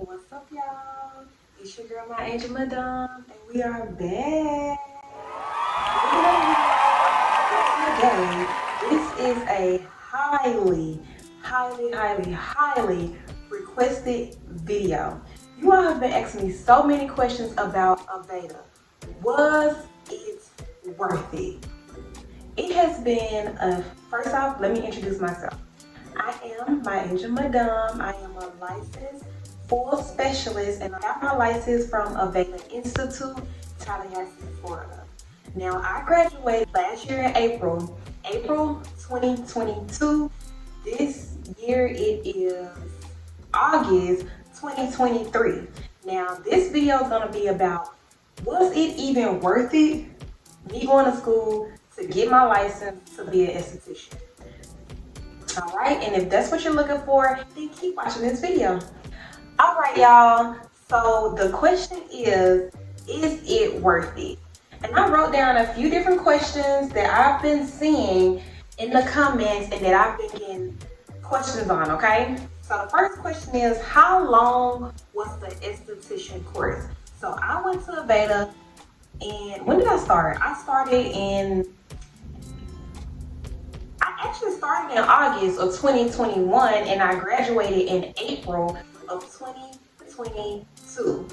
What's up, y'all? It's your girl, MyAnjel, Madame, and we are back. Today, this is a highly requested video. You all have been asking me so many questions about Aveda. Was it worth it? It has been first off, let me introduce myself. I am MyAnjel, Madame. I am a licensed full specialist, and I got my license from Aveda Institute, Tallahassee, Florida. Now, I graduated last year in April 2022. This year it is August 2023. Now, this video is going to be about, was it even worth it, me going to school to get my license to be an esthetician? Alright, and if that's what you're looking for, then keep watching this video. Alright, y'all, so the question is it worth it? And I wrote down a few different questions that I've been seeing in the comments and that I've been getting questions on, okay? So the first question is, how long was the esthetician course? So I went to Aveda, and when did I start? I actually started in August of 2021, and I graduated in April of 2022.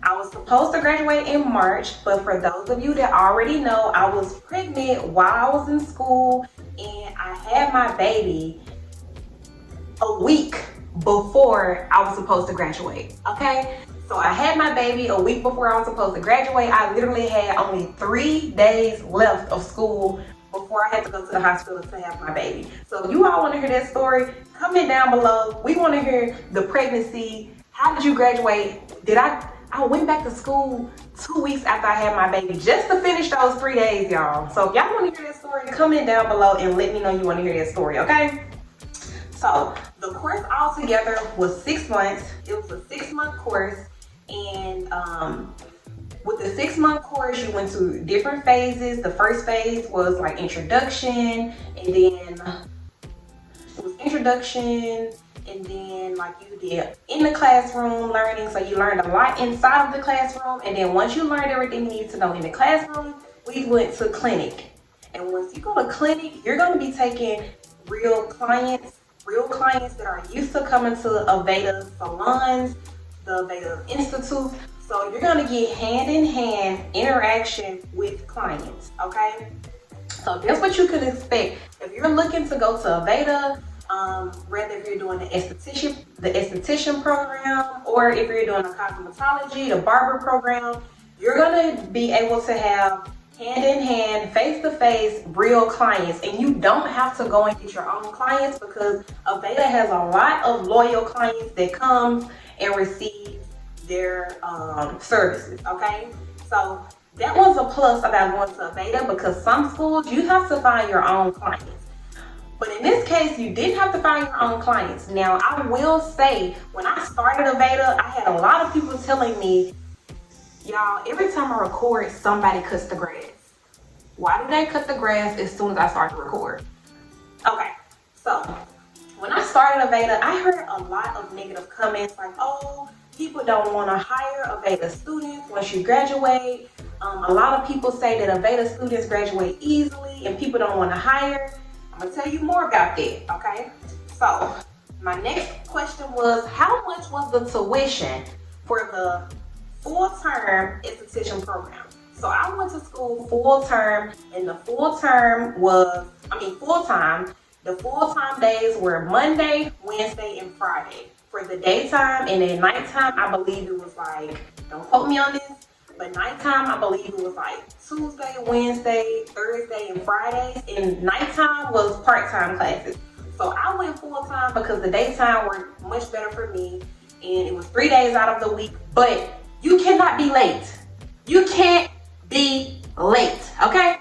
I was supposed to graduate in March, but for those of you that already know, I was pregnant while I was in school, and I had my baby a week before I was supposed to graduate, okay? So I had my baby a week before I was supposed to graduate. I literally had only 3 days left of school before I had to go to the hospital to have my baby. So if you all want to hear that story, comment down below. We want to hear the pregnancy. How did you graduate? I went back to school 2 weeks after I had my baby just to finish those 3 days, y'all. So if y'all want to hear that story, comment down below and let me know you want to hear that story, okay? So the course altogether was 6 months. It was a 6-month course, and with the 6-month course, you went through different phases. The first phase was like introduction, and then it was introduction, and then like you did in the classroom learning. So you learned a lot inside of the classroom, and then once you learned everything you needed to know in the classroom, we went to clinic. And once you go to clinic, you're going to be taking real clients that are used to coming to Aveda salons, the Aveda Institute. So you're gonna get hand-in-hand interaction with clients, okay? So that's what you can expect. If you're looking to go to Aveda, whether if you're doing the esthetician program, or if you're doing a cosmetology, the barber program, you're gonna be able to have hand-in-hand, face-to-face, real clients. And you don't have to go and get your own clients, because Aveda has a lot of loyal clients that come and receive their services, okay? So that was a plus about going to Aveda, because some schools you have to find your own clients, but in this case you didn't have to find your own clients. Now I will say, when I started Aveda, I had a lot of people telling me, y'all, every time I record, somebody cuts the grass. Why do they cut the grass as soon as I start to record? Okay, so when I started Aveda, I heard a lot of negative comments like, oh, people don't want to hire Aveda students once you graduate. A lot of people say that Aveda students graduate easily and people don't want to hire. I'm going to tell you more about that, okay? So my next question was, how much was the tuition for the full-term esthetician program? So I went to school full-term, and the full-time, the full-time days were Monday, Wednesday, and Friday for the daytime, and then nighttime, I believe it was like, don't quote me on this, but nighttime, I believe it was like Tuesday, Wednesday, Thursday, and Fridays, and nighttime was part-time classes. So I went full-time because the daytime worked much better for me, and it was 3 days out of the week. But you cannot be late. You can't be late, okay?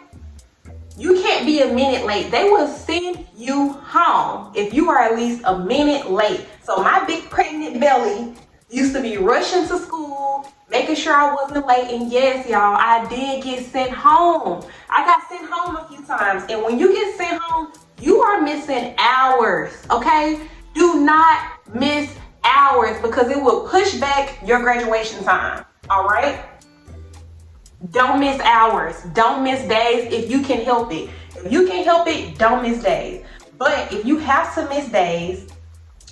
You can't be a minute late. They will send you home if you are at least a minute late. So my big pregnant belly used to be rushing to school, making sure I wasn't late. And yes, y'all, I did get sent home. I got sent home a few times. And when you get sent home, you are missing hours, okay? Do not miss hours because it will push back your graduation time. All right? Don't miss hours. Don't miss days if you can help it. If you can help it, don't miss days. But if you have to miss days,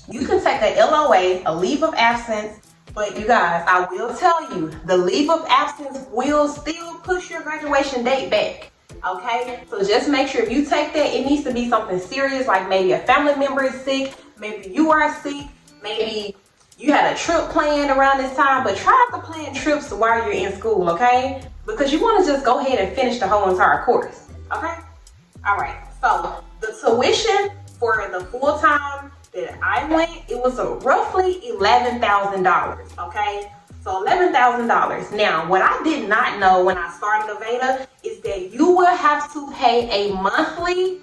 you can take a LOA, a leave of absence. But you guys, I will tell you, the leave of absence will still push your graduation date back. Okay? So just make sure if you take that, it needs to be something serious, like maybe a family member is sick, maybe you are sick, maybe you had a trip planned around this time, but try not to plan trips while you're in school, okay? Because you want to just go ahead and finish the whole entire course, okay? All right, so the tuition for the full time that I went, it was roughly $11,000, okay? So $11,000. Now, what I did not know when I started Aveda is that you will have to pay a monthly,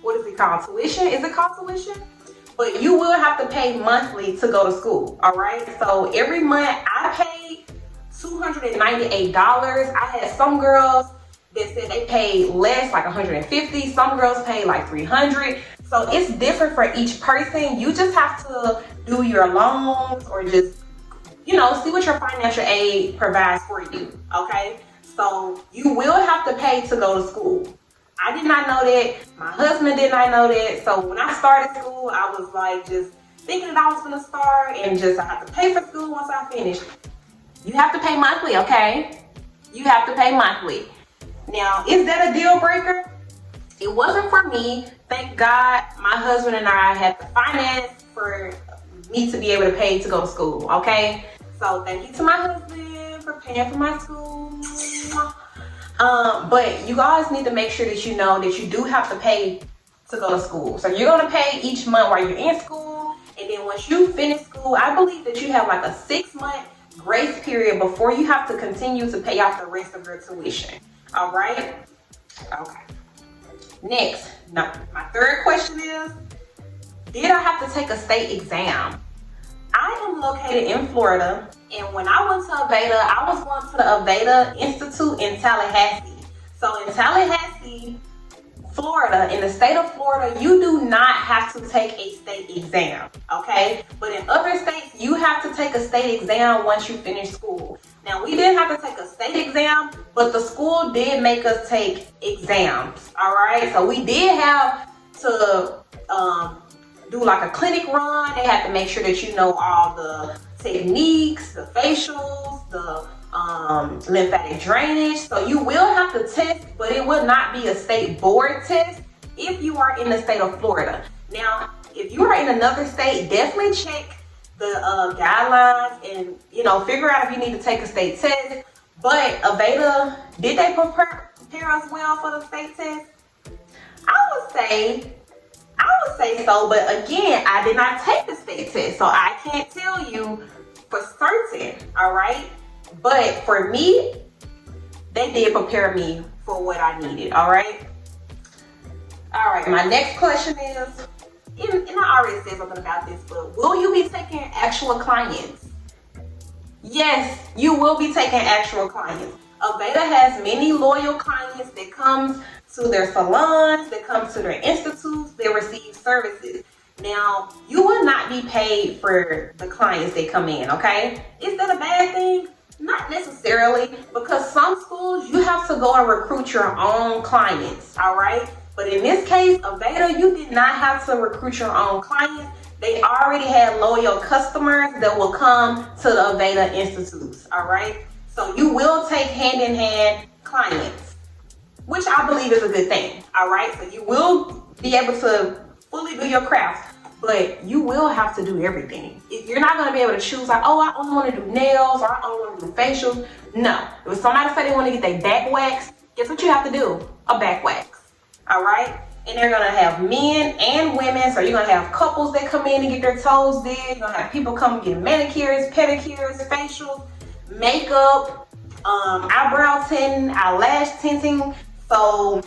what is it called? Tuition? Is it called tuition? But you will have to pay monthly to go to school, all right? So every month I paid $298. I had some girls that said they paid less, like $150. Some girls paid like $300. So it's different for each person. You just have to do your loans or just, you know, see what your financial aid provides for you, okay? So you will have to pay to go to school. I did not know that. My husband did not know that. So when I started school, I was like just thinking that I was going to start and just I have to pay for school once I finish. You have to pay monthly, okay? You have to pay monthly. Now, is that a deal breaker? It wasn't for me. Thank God my husband and I had the finance for me to be able to pay to go to school, okay? So thank you to my husband for paying for my school. But you guys need to make sure that you know that you do have to pay to go to school. So you're going to pay each month while you're in school. And then once you finish school, I believe that you have like a 6-month grace period before you have to continue to pay off the rest of your tuition. All right? Okay. Next, now, my third question is, did I have to take a state exam? I am located in Florida, and when I went to Aveda, I was going to the Aveda Institute in Tallahassee. So in Tallahassee, Florida, in the state of Florida, you do not have to take a state exam, okay? But in other states, you have to take a state exam once you finish school. Now, we didn't have to take a state exam, but the school did make us take exams, all right? So we did have to do like a clinic run. They have to make sure that you know all the techniques, the facials, the lymphatic drainage. So you will have to test, but it will not be a state board test if you are in the state of Florida. Now, if you are in another state, definitely check the guidelines and, you know, figure out if you need to take a state test. But Aveda, did they prepare us well for the state test? I would say so, but again, I did not take the state test, so I can't tell you for certain, all right? But for me, they did prepare me for what I needed, all right? All right, my next question is, and I already said something about this, but will you be taking actual clients? Yes, you will be taking actual clients. Aveda has many loyal clients that comes to their salons, that comes to their institutes, they receive services. Now, you will not be paid for the clients that come in, okay? Is that a bad thing? Not necessarily, because some schools, you have to go and recruit your own clients, all right? But in this case, Aveda, you did not have to recruit your own clients. They already had loyal customers that will come to the Aveda Institutes, all right? So you will take hand-in-hand clients, which I believe is a good thing, all right? So you will be able to fully do your craft, but you will have to do everything. You're not gonna be able to choose like, oh, I only wanna do nails or I only wanna do facials. No, if somebody say they wanna get their back waxed, guess what you have to do? A back wax, all right? And they're gonna have men and women, so you're gonna have couples that come in and get their toes did. You're gonna have people come get manicures, pedicures, facials, makeup, eyebrow tinting, eyelash tinting. So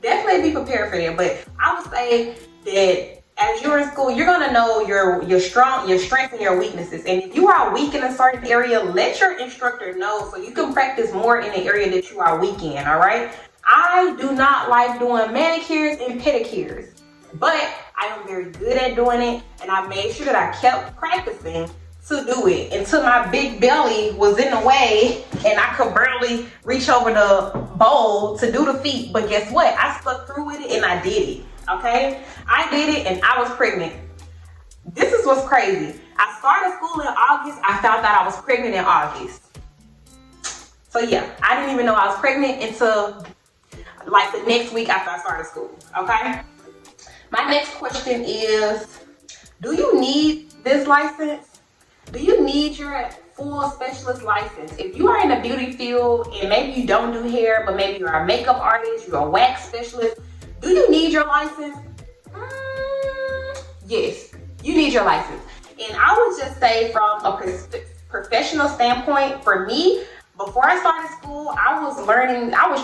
definitely be prepared for that. But I would say that as you're in school, you're gonna know your strengths and your weaknesses. And if you are weak in a certain area, let your instructor know so you can practice more in the area that you are weak in, all right? I do not like doing manicures and pedicures, but I am very good at doing it, and I made sure that I kept practicing to do it until my big belly was in the way and I could barely reach over the bowl to do the feet. But guess what? I stuck through with it and I did it. Okay? I did it and I was pregnant. This is what's crazy. I started school in August. I found out I was pregnant in August. So yeah, I didn't even know I was pregnant until like the next week after I started school. Okay? My next question is, do you need this license? Do you need your full specialist license? If you are in the beauty field and maybe you don't do hair, but maybe you're a makeup artist, you're a wax specialist, do you need your license? Yes, you need your license. And I would just say from a professional standpoint, for me, before I started school, I was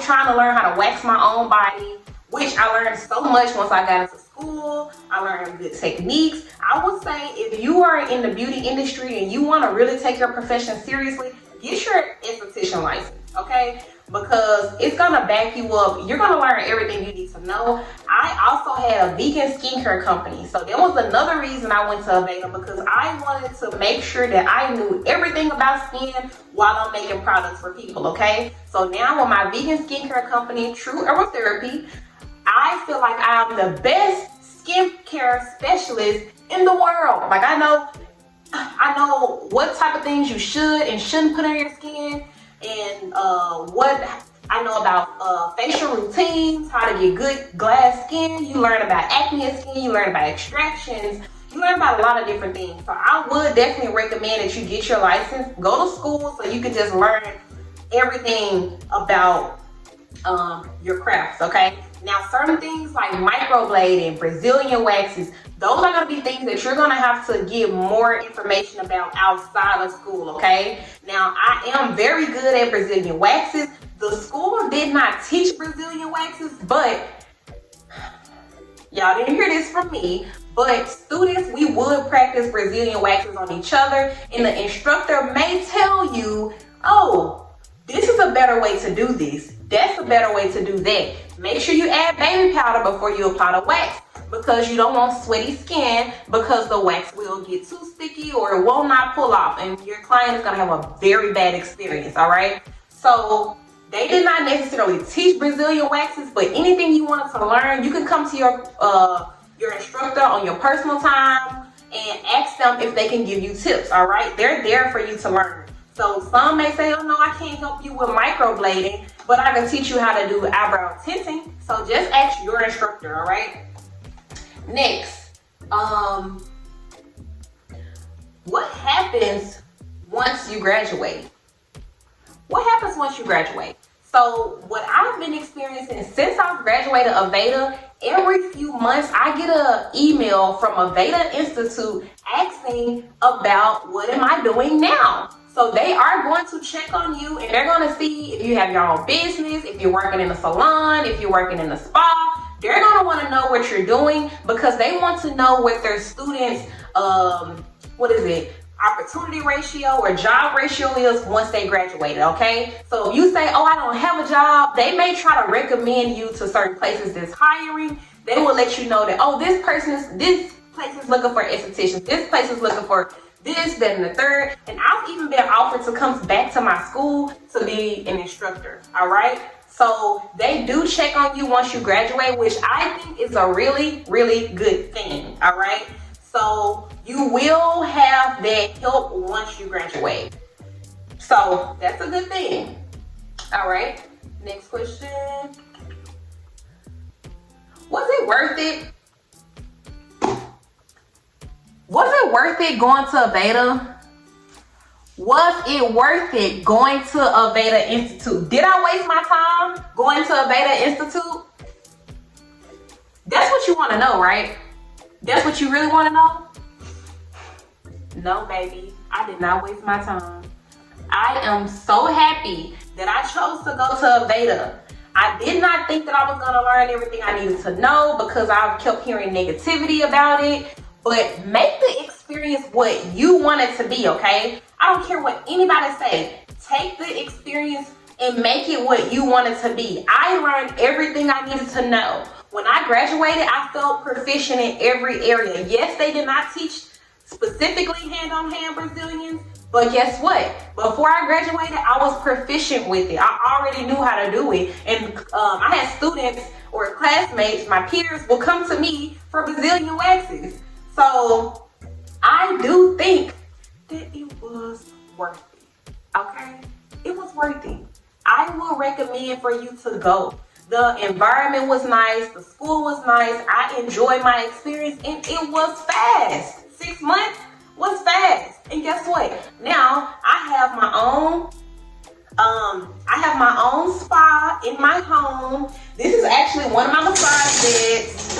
trying to learn how to wax my own body, which I learned so much once I got into school. I learned good techniques. I would say if you are in the beauty industry and you want to really take your profession seriously, get your esthetician license, okay? Because it's going to back you up. You're going to learn everything you need to know. I also had a vegan skincare company. So that was another reason I went to Aveda, because I wanted to make sure that I knew everything about skin while I'm making products for people, okay? So now with my vegan skincare company, True Aerotherapy, I feel like I'm the best skincare specialist in the world. Like I know what type of things you should and shouldn't put on your skin, and what I know about facial routines, how to get good glass skin. You learn about acne skin, you learn about extractions, you learn about a lot of different things. So I would definitely recommend that you get your license, go to school so you can just learn everything about your crafts, okay? Now, certain things like microblading, Brazilian waxes, those are going to be things that you're going to have to get more information about outside of school, okay? Now, I am very good at Brazilian waxes. The school did not teach Brazilian waxes, but y'all didn't hear this from me, but students, we would practice Brazilian waxes on each other, and the instructor may tell you, oh, this is a better way to do this. That's a better way to do that. Make sure you add baby powder before you apply the wax, because you don't want sweaty skin, because the wax will get too sticky or it will not pull off, and your client is going to have a very bad experience, all right? So they did not necessarily teach Brazilian waxes, but anything you wanted to learn, you can come to your instructor on your personal time and ask them if they can give you tips, all right? They're there for you to learn. So some may say, oh no, I can't help you with microblading, but I can teach you how to do eyebrow tinting. So just ask your instructor, all right? Next, what happens once you graduate? What happens once you graduate? So what I've been experiencing since I've graduated Aveda, every few months I get an email from Aveda Institute asking about what am I doing now. So they are going to check on you, and they're going to see if you have your own business, if you're working in a salon, if you're working in a spa. They're going to want to know what you're doing, because they want to know what their students, opportunity ratio or job ratio is once they graduated, okay? So if you say, oh, I don't have a job, they may try to recommend you to certain places that's hiring. They will let you know that, oh, this place is looking for estheticians, this place is looking for this, that, and the third. And I've even been offered to come back to my school to be an instructor, all right? So they do check on you once you graduate, which I think is a really, really good thing, all right? So you will have that help once you graduate. So that's a good thing. All right, next question. Was it worth it? Was it worth it going to Aveda? Was it worth it going to Aveda Institute? Did I waste my time going to Aveda Institute? That's what you want to know, right? That's what you really want to know? No, baby, I did not waste my time. I am so happy that I chose to go to Aveda. I did not think that I was going to learn everything I needed to know, because I've kept hearing negativity about it. But make the experience what you want it to be, okay? I don't care what anybody say. Take the experience and make it what you want it to be. I learned everything I needed to know. when I graduated, I felt proficient in every area. Yes, they did not teach specifically hand-on-hand Brazilians, but guess what? Before I graduated, I was proficient with it. I already knew how to do it. And I had students or classmates, my peers, will come to me for Brazilian waxes. So I do think that it was worth it. Okay? It was worth it. I will recommend for you to go. The environment was nice. The school was nice. I enjoyed my experience, and it was fast. 6 months was fast. And guess what? Now I have my own spa in my home. This is actually one of my massage beds.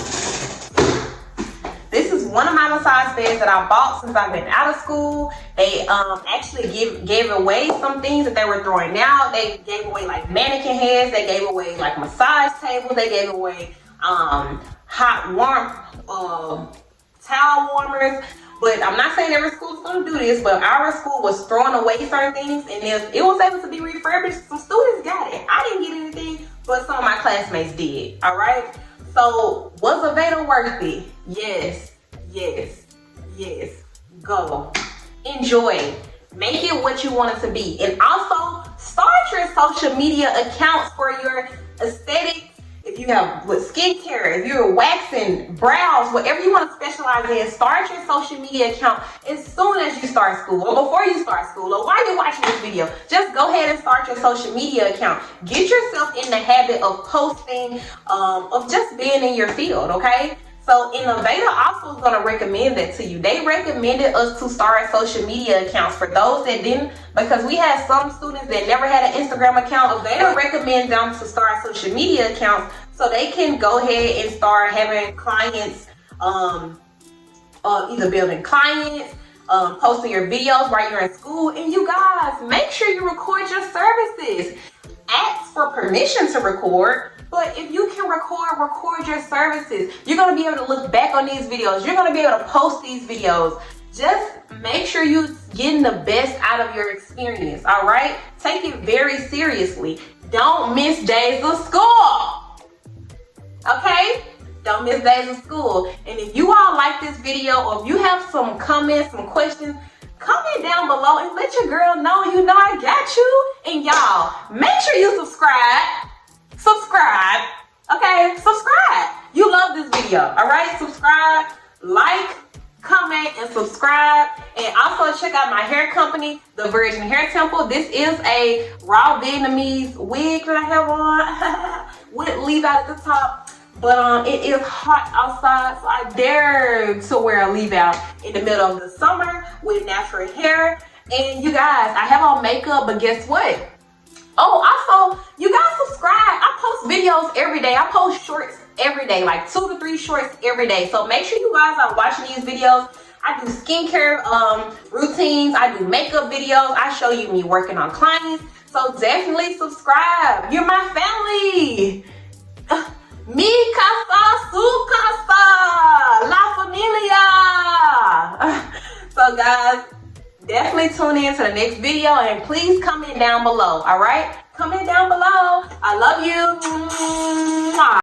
This is one of my massage beds that I bought since I've been out of school. They actually gave away some things that they were throwing out. They gave away like mannequin heads. They gave away like massage tables. They gave away hot warm towel warmers. But I'm not saying every school is going to do this, but our school was throwing away certain things, and if it was able to be refurbished, some students got it. I didn't get anything, but some of my classmates did. All right. So was Aveda worth it? Yes, yes, yes. Go. Enjoy. Make it what you want it to be. And also start your social media accounts for your aesthetics. If you have with skincare, if you're waxing, brows, whatever you want to specialize in, start your social media account as soon as you start school or before you start school or while you're watching this video. Just go ahead and start your social media account. Get yourself in the habit of posting, of just being in your field, okay? So, and Aveda also is going to recommend that to you. They recommended us to start social media accounts for those that didn't, because we had some students that never had an Instagram account. Aveda recommend them to start social media accounts so they can go ahead and start having clients, either building clients, posting your videos while you're in school. And you guys, make sure you record your services. Ask for permission to record. But if you can record your services. You're going to be able to look back on these videos. You're going to be able to post these videos. Just make sure you're getting the best out of your experience, all right? Take it very seriously. Don't miss days of school, okay? Don't miss days of school. And if you all like this video, or if you have some comments, some questions, comment down below and let your girl know you know I got you. And y'all, make sure you subscribe. Okay? Subscribe. You love this video, all right? Subscribe, like, comment, and subscribe. And also check out my hair company, The Virgin Hair Temple. This is a raw Vietnamese wig that I have on with leave out at the top. But it is hot outside, so I dare to wear a leave out in the middle of the summer with natural hair. And you guys, I have on makeup, but guess what? Oh, also, you guys subscribe. I post videos every day. I post shorts every day, like 2 to 3 shorts every day. So make sure you guys are watching these videos. I do skincare routines. I do makeup videos. I show you me working on clients. So definitely subscribe. You're my family. Mi casa, su casa, la familia. So guys, definitely tune in to the next video, and please comment down below, all right? Comment down below. I love you.